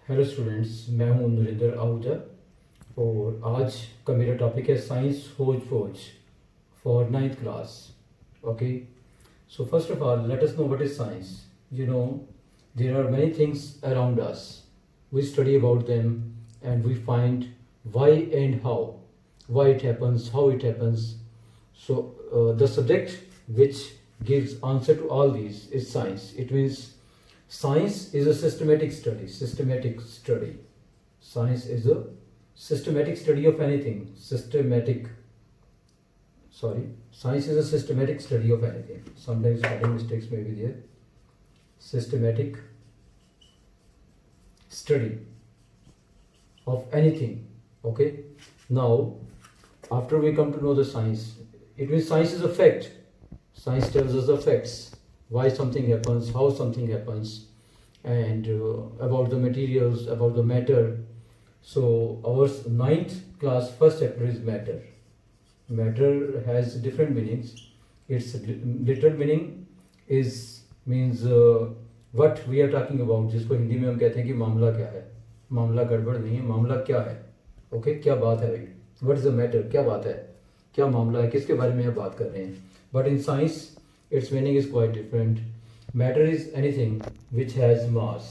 Hello students, मैं हूं नरेंद्र आहूजा और आज का मेरा टॉपिक है साइंस होज पोज for ninth class. Okay, so first of all, let us know what is science. You know, there are many things around us. We study about them and we find why and why it happens, how it happens. So, the subject which gives answer to all these is science. It means science is a systematic study. Systematic study. Science is a systematic study of anything. Science is a systematic study of anything. Sometimes spelling mistakes may be there. Systematic study of anything. Okay. Now, after we come to know the science, it means science is a fact. Science tells us the facts, why something happens, how something happens, and about the materials, about the matter. So our ninth class first chapter is matter. Matter has different meanings. Its literal meaning means what we are talking about, जिसको हिंदी में हम कहते हैं कि मामला क्या है. मामला गड़बड़ नहीं है, मामला क्या है. ओके, क्या बात है भाई. What is the matter? क्या बात है, क्या मामला है, किसके बारे में हम बात कर रहे हैं. But in science, its meaning is quite different. Matter is anything which has mass,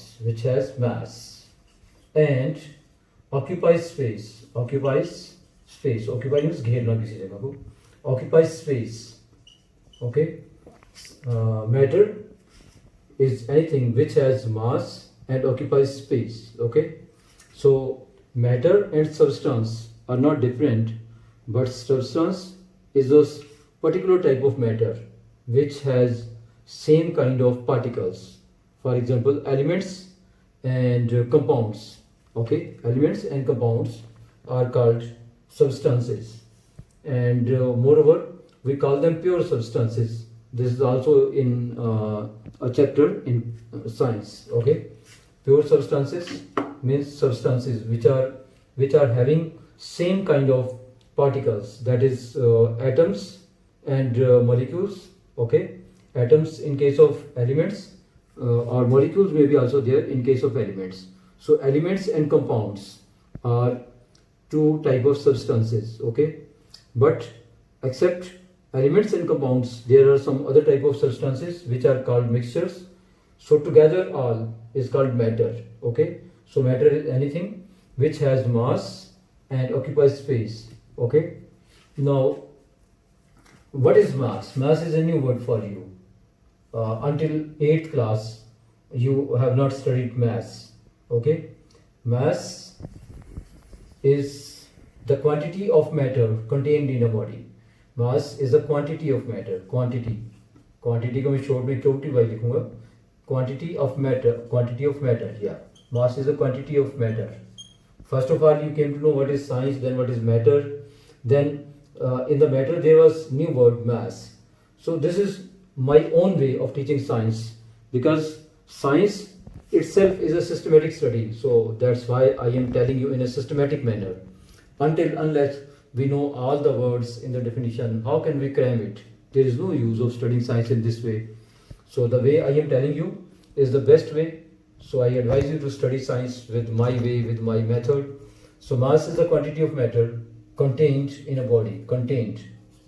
and occupies space. Occupy means घेरना किसी जगह को. Occupies space. Okay. Matter is anything which has mass and occupies space. Okay. So matter and substance are not different, but substance is a particular type of matter which has same kind of particles. For example, elements and compounds. Okay, elements and compounds are called substances, and moreover we call them pure substances. This is also in a chapter in science. Okay, pure substances means substances which are having same kind of particles, that is atoms and molecules. Okay, atoms in case of elements, or molecules may be also there in case of elements. So elements and compounds are two type of substances. Okay, but except elements and compounds, there are some other type of substances which are called mixtures. So together all is called matter. Okay, so matter is anything which has mass and occupies space. Okay, now what is mass? Mass is a new word for you. Until 8th class, you have not studied mass. Okay, mass is the quantity of matter contained in a body. Mass is the quantity of matter. Quantity को मैं short में QTY लिखूंगा. Quantity of matter. Yeah, mass is the quantity of matter. First of all, you came to know what is science, then what is matter. Then in the matter there was new word mass. So this is my own way of teaching science, because science itself is a systematic study. So that's why I am telling you in a systematic manner. Unless we know all the words in the definition, how can we cram it? There is no use of studying science in this way. So the way I am telling you is the best way. So I advise you to study science with my way, with my method. So mass is the quantity of matter contained in a body. Contained,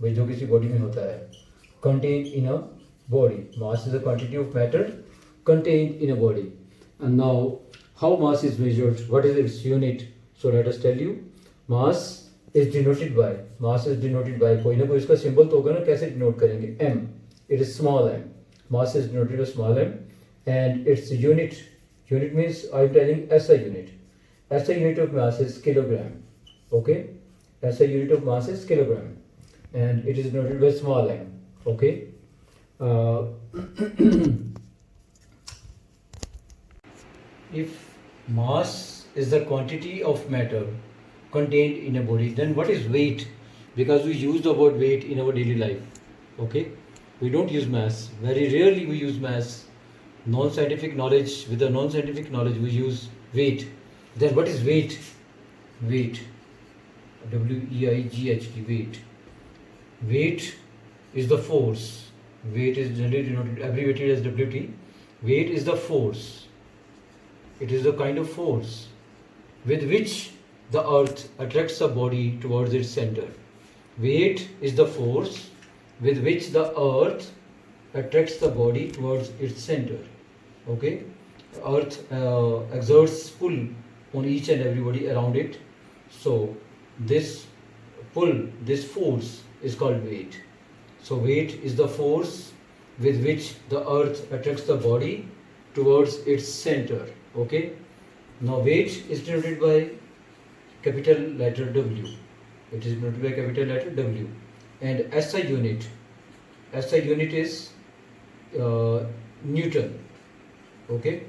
भाई जो किसी body में होता है. Contained in a body. Mass is the quantity of matter contained in a body. And now, how mass is measured? What is its unit? So let us tell you. Mass is denoted by. कोई ना कोई इसका symbol तो होगा ना, कैसे denote करेंगे? M. It is small m. Mass is denoted by small m, and its unit means I am telling SI unit. SI unit of mass is kilogram. Okay, SI unit of mass is kilogram, and it is denoted by small m. Okay. If mass is the quantity of matter contained in a body, then what is weight? Because we use the word weight in our daily life. Okay, we don't use mass. Very rarely we use mass. Non-scientific knowledge, with the non-scientific knowledge we use weight. Then what is weight? Weight, W-E-I-G-H-T, weight. Weight is the force. Weight is generally denoted, abbreviated as WT. Weight is the force It is the kind of force with which the earth attracts the body towards its center. Weight is the force with which the earth attracts the body towards its center. Okay? Earth exerts pull on each and everybody around it. So this pull, this force is called weight. So weight is the force with which the earth attracts the body towards its center. Okay? Now weight is denoted by capital letter W. It is denoted by capital letter W. And SI unit is Newton. Okay?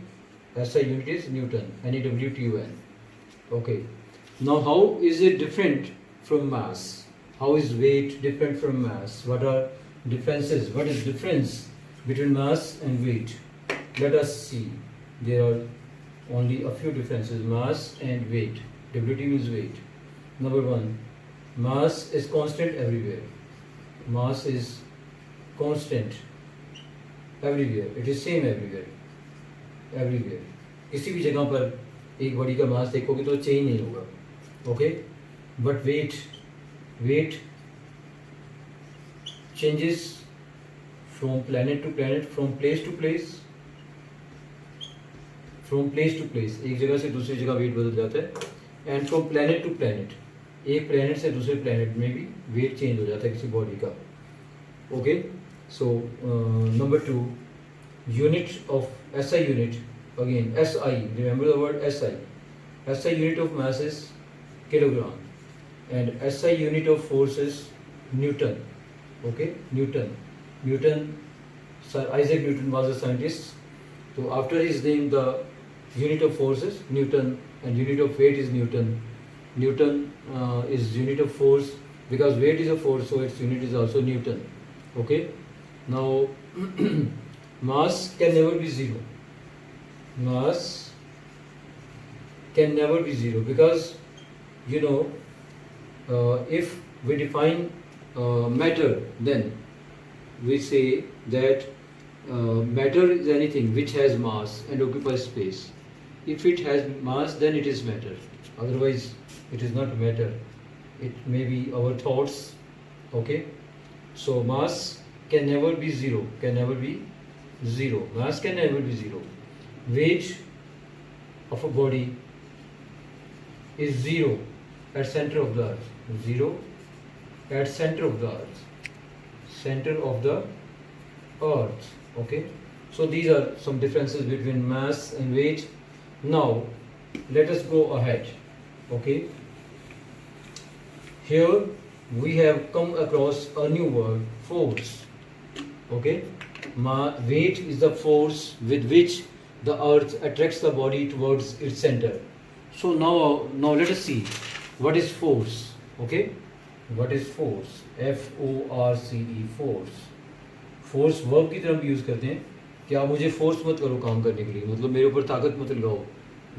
SI unit is Newton. NEWTON. Okay. Now how is it different from mass? How is weight different from mass? What are differences? What is difference between mass and weight? Let us see. There are only a few differences. Mass and weight. WT means weight. Number one, mass is constant everywhere. Mass is constant everywhere. It is same everywhere. Everywhere. किसी भी जगह पर एक body का मास देखोगे तो change नहीं होगा. Okay? But weight changes from planet to planet, from place to place. From place to place. एक जगह से दूसरी जगह वेट बदल जाता है. And from planet to planet, एक प्लैनेट से दूसरे प्लैनेट में भी वेट चेंज हो जाता है किसी बॉडी का. Okay. So number two, unit of SI unit. Again SI, remember the word SI. SI unit of mass is kilogram and SI unit of force is Newton. Okay. Newton, sir Isaac Newton was a scientist. So after his name, the unit of force is Newton and unit of weight is Newton. Newton is unit of force because weight is a force, so its unit is also Newton. Okay. Now mass can never be zero. Mass can never be zero because if we define matter, then we say that matter is anything which has mass and occupies space. If it has mass, then it is matter. Otherwise, it is not matter. It may be our thoughts. Okay. So mass can never be zero. Mass can never be zero. Weight of a body is zero at center of the earth. Zero at center of the earth. Center of the earth. Okay. So these are some differences between mass and weight. Now let us go ahead. Okay. Here we have come across a new word, force. Okay. Weight is the force with which the earth attracts the body towards its center. So now let us see what is force. Okay. What is force? F-O-R-C-E, force. Force verb की तरह भी use करते हैं कि आप मुझे force मत करो काम करने के लिए, मतलब मेरे ऊपर ताकत मत लगाओ,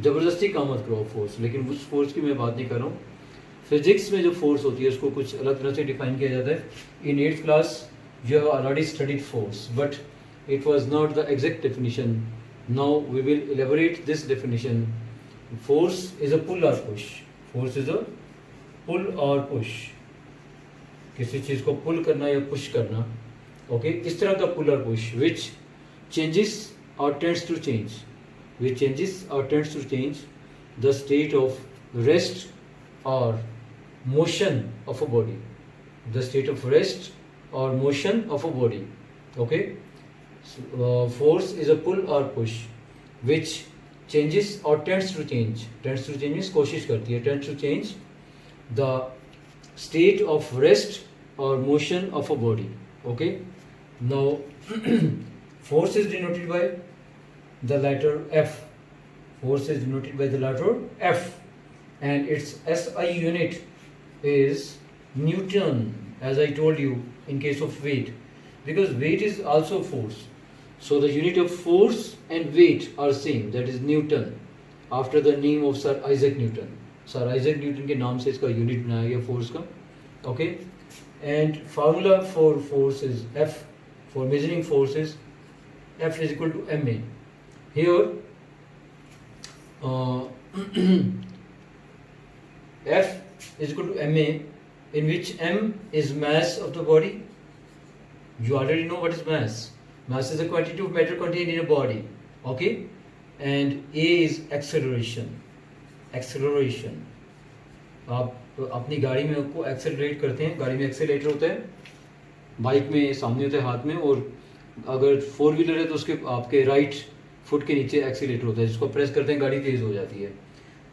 ज़बरदस्ती काम मत करो फोर्स. लेकिन उस फोर्स की मैं बात नहीं कर रहा हूँ. फिजिक्स में जो फोर्स होती है उसको कुछ अलग तरह से डिफाइन किया जाता है. In 8th class you have already studied force, but it was not the exact definition. Now we will elaborate this definition. Force is a pull और push. Force is a pull और push. किसी चीज़ को पुल करना या push करना. Okay. इस तरह का पुल और push which changes or tends to change, which changes or tends to change the state of rest or motion of a body. The state of rest or motion of a body. Okay. So, force is a pull or push which changes or tends to change. Tends to change means कोशिश करती है. Tends to change the state of rest or motion of a body. Okay. Now force is denoted by the letter F. Force is denoted by the letter F, and its SI unit is Newton, as I told you in case of weight, because weight is also force. So the unit of force and weight are same, that is Newton, after the name of Sir Isaac Newton. Sir Isaac Newton के नाम से इसका unit बनाया गया force का. Okay. And formula for force is F. For measuring force is F is equal to ma. Here uh, F is equal to ma, in which m is mass of the body. You already know what is mass. Mass is a quantity of matter contained in a body. Okay, and a is acceleration. Acceleration. आप अपनी गाड़ी में उसको accelerate करते हैं. गाड़ी में accelerator होता है, बाइक में सामने होता है हाथ में, और अगर 4 व्हीलर है तो उसके आपके राइट फुट के नीचे एक्सीलेटर होता है, जिसको प्रेस करते हैं गाड़ी तेज़ हो जाती है.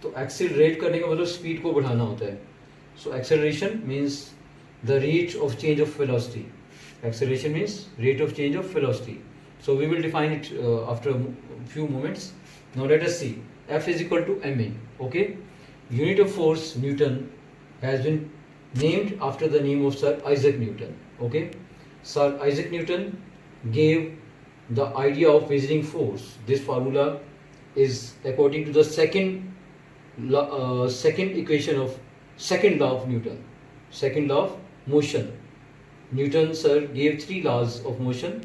तो एक्सेलरेट करने का मतलब स्पीड को बढ़ाना होता है. So acceleration means the rate of change of velocity. Acceleration means rate of change of velocity. So we will define it after a few moments. Now let us see. F is equal to ma. Okay. Unit of force Newton has been named after the name of Sir Isaac Newton. Okay. Sir Isaac Newton gave the idea of measuring force. This formula is according to the second equation of second law of Newton. Second law of motion. Newton sir gave 3 laws of motion,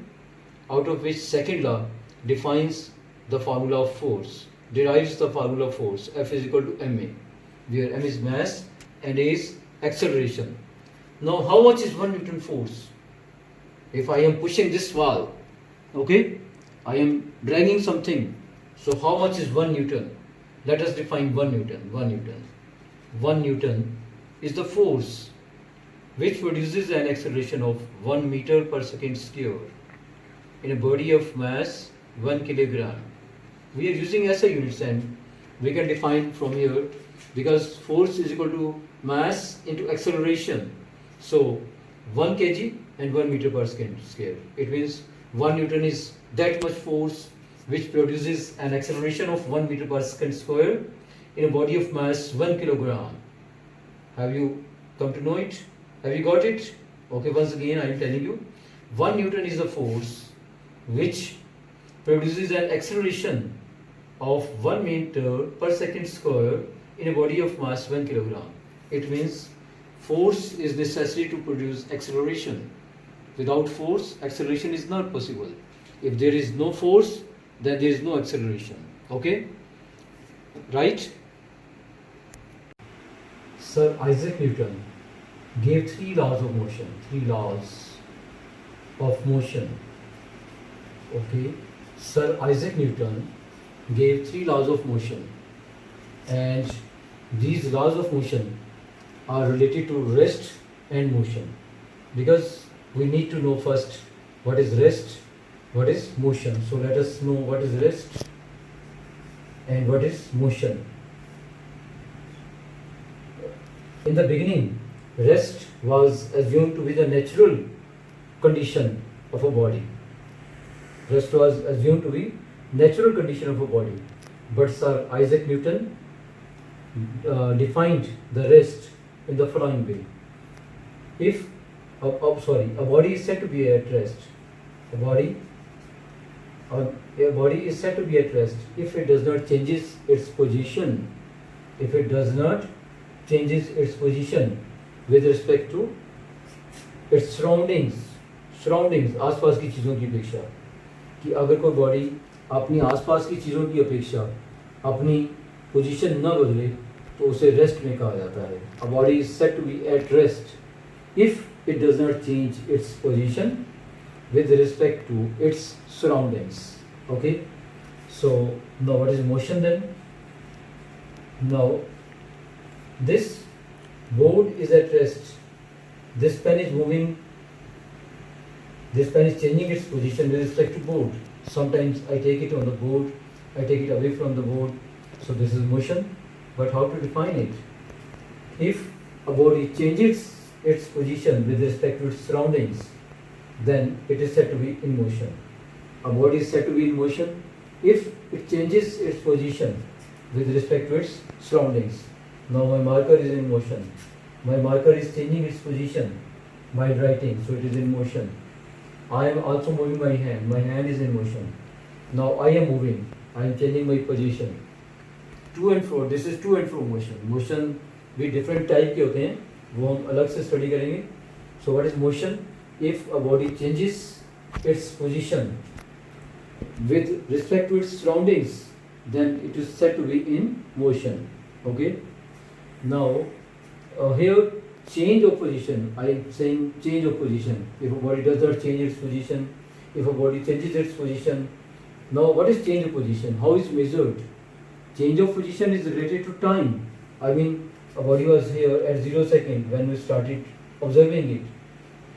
out of which second law defines the formula of force, derives the formula of force. F is equal to ma, where m is mass and a is acceleration. Now how much is 1 Newton force? If I am pushing this wall, okay, I am dragging something, so how much is 1 Newton? Let us define 1 Newton. 1 Newton is the force which produces an acceleration of 1 meter per second square in a body of mass 1 kilogram. We are using SI units and we can define from here, because force is equal to mass into acceleration. So 1 kg and 1 meter per second square. It means 1 Newton is that much force which produces an acceleration of 1 meter per second square in a body of mass 1 kilogram. Have you come to know it? Have you got it? Okay, once again I am telling you, 1 Newton is the force which produces an acceleration of 1 meter per second square in a body of mass 1 kilogram. It means force is necessary to produce acceleration. Without force, acceleration is not possible. If there is no force, then there is no acceleration. Okay? Right? Sir Isaac Newton gave 3 laws of motion. 3 laws of motion. Okay. Sir Isaac Newton gave 3 laws of motion, and these laws of motion are related to rest and motion, because we need to know first what is rest, what is motion. So let us know what is rest and what is motion. In the beginning, rest was assumed to be the natural condition of a body. Rest was assumed to be natural condition of a body. But Sir Isaac Newton defined the rest in the following way. If a body is said to be at rest, a body is said to be at rest if it does not changes its position. If it does not changes its position with respect to its surroundings, आसपास की चीज़ों की अपेक्षा. कि अगर कोई body अपनी आसपास की चीज़ों की अपेक्षा अपनी पोजीशन न बदले तो उसे रेस्ट में कहा जाता है. A body is said to be at rest if it does not change its position with respect to its surroundings. Okay, so now what is motion then? Now this board is at rest. This pen is moving. This pen is changing its position with respect to board. Sometimes I take it on the board, I take it away from the board. So this is motion. But how to define it? If a body changes its position with respect to its surroundings, then it is said to be in motion. A body is said to be in motion if it changes its position with respect to its surroundings. Now my marker is in motion. My marker is changing its position while writing, so it is in motion. I am also moving my hand. My hand is in motion. Now I am moving. I am changing my position. To and fro. This is to and fro motion. Motion भी different type के होते हैं, वो हम अलग से study करेंगे. So what is motion? If a body changes its position with respect to its surroundings then it is said to be in motion. Okay. Now here change of position. I am saying change of position. If a body does not change its position, if a body changes its position. Now what is change of position? How is measured? Change of position is related to time. I mean, a body was here at 0 second when we started observing it,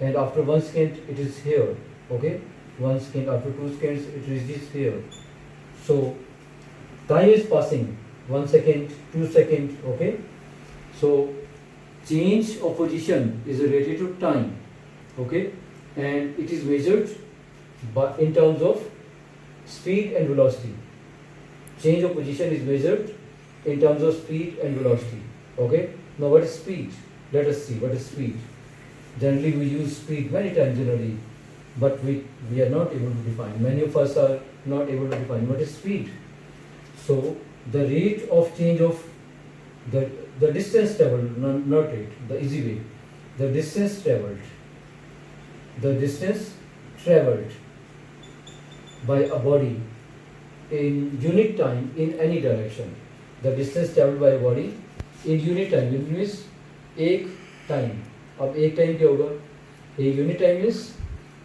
and after 1 second it is here. Okay, 1 second, after 2 seconds it reaches here. So time is passing, 1 second, 2 second. Okay, so change of position is related to time. Okay, and it is measured in terms of speed and velocity. Change of position is measured in terms of speed and velocity. Okay. Now what is speed? Let us see what is speed. Generally we use speed many times generally, but we are not able to define. Many of us are not able to define what is speed. So the rate of change of the distance traveled, not rate, the easy way. The distance traveled by a body in unit time in any direction. The distance traveled by a body in unit time means एक time. अब एक time क्या होगा? A unit time is,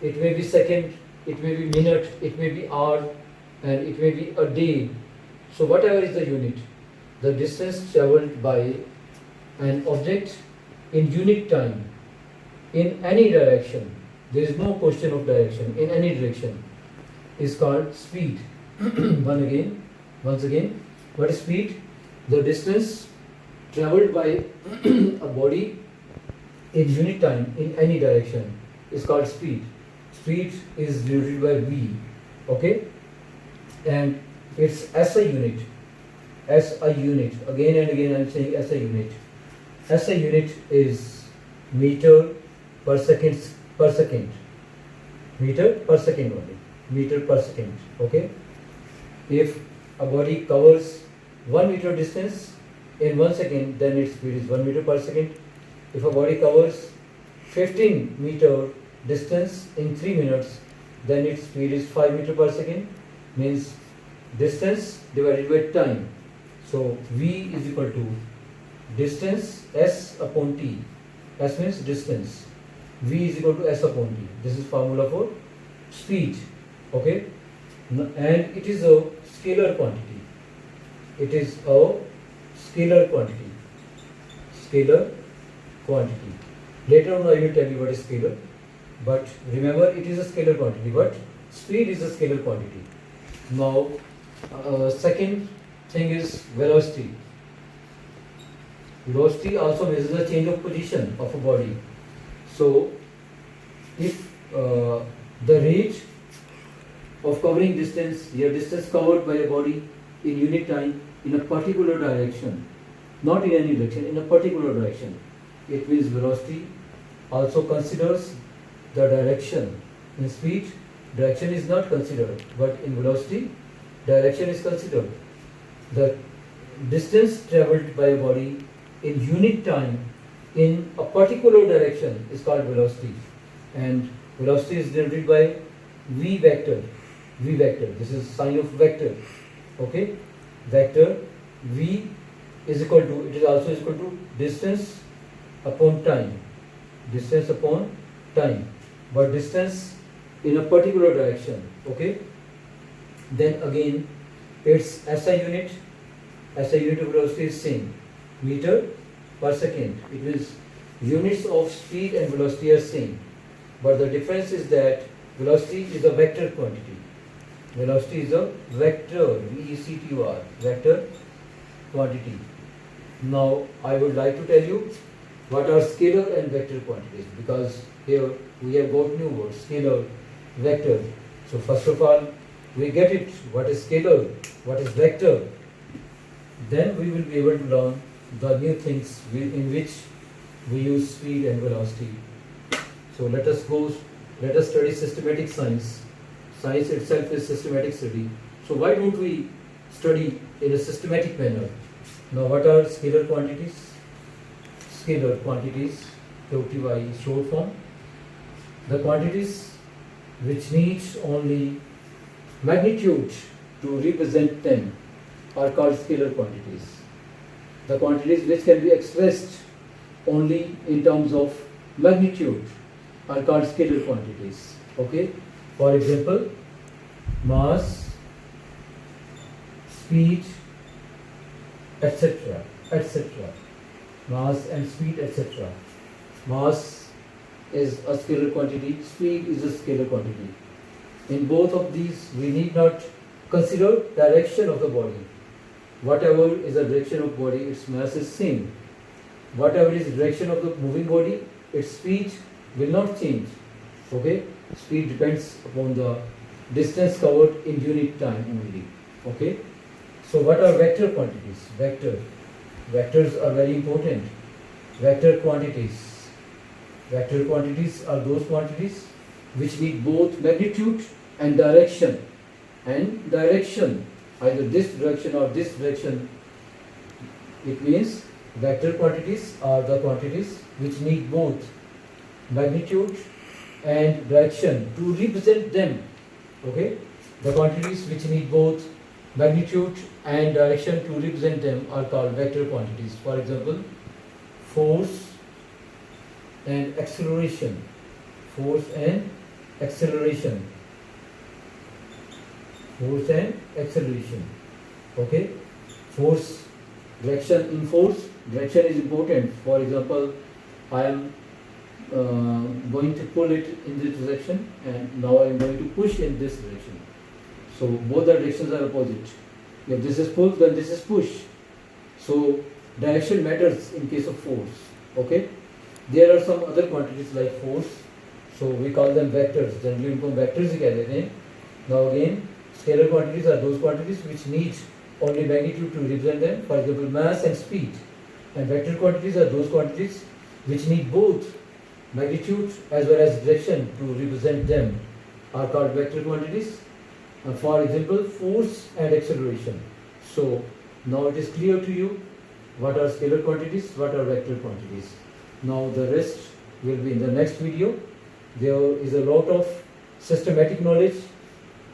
it may be second, it may be minute, it may be hour, and it may be a day. So whatever is the unit, the distance traveled by an object in unit time in any direction. There is no question of direction, in any direction, is called speed. Once again, what is speed? The distance traveled by a body in unit time in any direction is called speed. Speed is denoted by v. Okay, and it's SI unit. SI unit. Again and again I am saying SI unit. SI unit is meter per second Meter per second only. Meter per second. Okay. If a body covers 1 meter distance in 1 second, then its speed is 1 meter per second. If a body covers 15 meter distance in 3 minutes, then its speed is 5 meter per second. Means distance divided by time. So V is equal to distance S upon T. S means distance. V is equal to S upon T. This is formula for speed. Okay. And it is a scalar quantity. It is a scalar quantity. Scalar quantity. Later on I will tell you what is scalar. But remember, it is a scalar quantity. But speed is a scalar quantity. Now, second thing is velocity. Velocity also measures the change of position of a body. So, if the rate of covering distance, your distance covered by a body in unit time in a particular direction, not in any direction, in a particular direction, it means velocity also considers the direction. In speed, direction is not considered, but in velocity, direction is considered. The distance traveled by a body in unit time in a particular direction is called velocity, and velocity is denoted by v vector. V vector. This is sign of vector. Okay, vector v is equal to, it is also equal to distance upon time. Distance upon time, but distance in a particular direction. Okay. Then again, its SI unit. SI unit of velocity is same. Meter per second. It means units of speed and velocity are same, but the difference is that velocity is a vector quantity. Velocity is a vector, V-E-C-T-O-R, vector quantity. Now I would like to tell you what are scalar and vector quantities, because here we have got new words, scalar, vector. So first of all, we get it, what is scalar, what is vector. Then we will be able to learn the new things in which we use speed and velocity. So let us study systematic science. Science itself is systematic study. So why don't we study in a systematic manner? Now what are scalar quantities? Scalar quantities, QTY short form. The quantities which needs only magnitude to represent them. are called scalar quantities. The quantities which can be expressed only in terms of magnitude are called scalar quantities. Okay? For example, mass, speed, etc. etc. Mass and speed, etc. Mass is a scalar quantity, speed is a scalar quantity. In both of these, we need not consider direction of the body. Whatever is the direction of body, its mass is same. Whatever is direction of the moving body, its speed will not change. Okay? Speed depends upon the distance covered in unit time only. Okay? So what are vector quantities? Vectors are very important. Vector quantities. Vector quantities are those quantities which need both magnitude and direction. And direction, either this direction or this direction. It means vector quantities are the quantities which need both magnitude and direction to represent them. Okay? The quantities which need both magnitude and direction to represent them are called vector quantities. For example, force and acceleration. Force and acceleration. Force and acceleration. Okay? Force, direction in force. Direction is important. For example, I am going to pull it in this direction, and now I am going to push in this direction. So both the directions are opposite. If this is pull, then this is push. So direction matters in case of force. Okay? There are some other quantities like force. So we call them vectors. Generally उनको vectors ही कह देते हैं. Now again, scalar quantities are those quantities which need only magnitude to represent them. For example, mass and speed. And vector quantities are those quantities which need both magnitude as well as direction to represent them, are called vector quantities. For example, force and acceleration. So now it is clear to you what are scalar quantities, what are vector quantities. Now the rest will be in the next video. There is a lot of systematic knowledge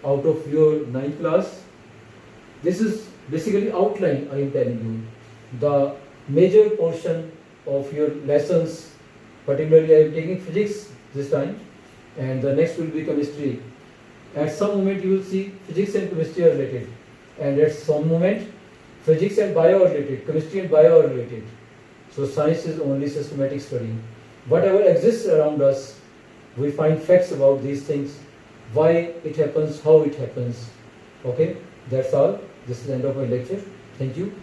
out of your 9th class. This is basically outline I am telling you. The major portion of your lessons, particularly I am taking physics this time, and the next will be chemistry. At some moment you will see physics and chemistry are related, and at some moment physics and bio are related, chemistry and bio are related. So science is only systematic study. Whatever exists around us, we find facts about these things, why it happens, how it happens. Okay, that's all. This is the end of my lecture. Thank you.